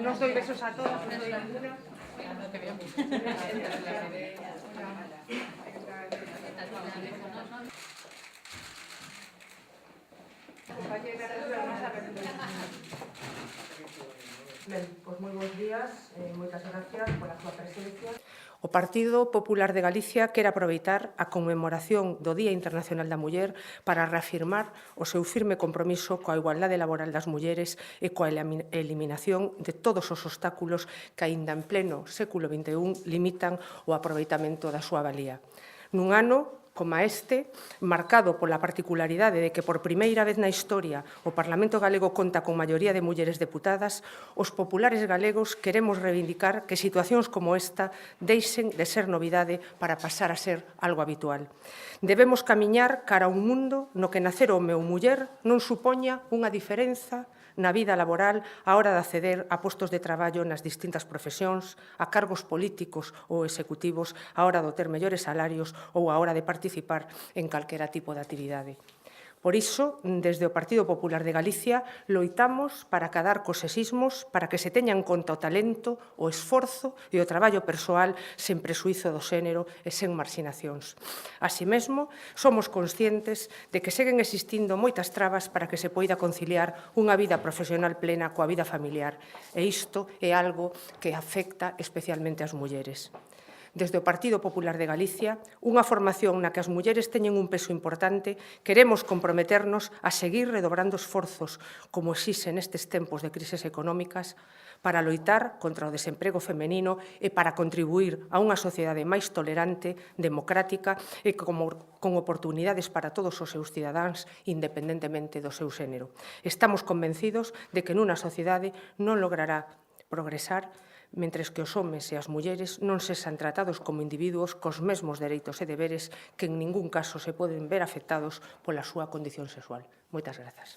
Nos doy besos a todas. Ben, pois moi bons días, moitas gracias pola súa presencia. O Partido Popular de Galicia quere aproveitar a conmemoración do Día Internacional da Muller para reafirmar o seu firme compromiso coa igualdade laboral das mulleres e coa eliminación de todos os obstáculos que aínda en pleno século XXI limitan o aproveitamento da súa valía. Nun ano como este, marcado pola particularidade de que por primeira vez na historia o Parlamento galego conta con maioría de mulleres deputadas, os populares galegos queremos reivindicar que situacións como esta deixen de ser novidade para pasar a ser algo habitual. Debemos camiñar cara a un mundo no que nacer home ou muller non supoña unha diferenza na vida laboral á hora de acceder a postos de traballo nas distintas profesións, a cargos políticos ou executivos, á hora de ter mellores salarios ou á hora de participar en calquera tipo de actividade. Por iso, desde o Partido Popular de Galicia, loitamos para acadar cos sexismos, para que se teña en conta o talento, o esforzo e o traballo persoal sen prexuízo do xénero e sen marxinacións. Así mesmo, somos conscientes de que seguen existindo moitas trabas para que se poida conciliar unha vida profesional plena coa vida familiar, e isto é algo que afecta especialmente ás mulleres. Desde o Partido Popular de Galicia, unha formación na que as mulleres teñen un peso importante, queremos comprometernos a seguir redobrando esforzos, como exixe nestes tempos de crises económicas, para loitar contra o desemprego femenino e para contribuir a unha sociedade máis tolerante, democrática e con oportunidades para todos os seus cidadáns, independentemente do seu xénero. Estamos convencidos de que nunha sociedade non logrará progresar mentres que os homes e as mulleres non sexan tratados como individuos cos mesmos dereitos e deberes que en ningún caso se poden ver afectados pola súa condición sexual. Moitas grazas.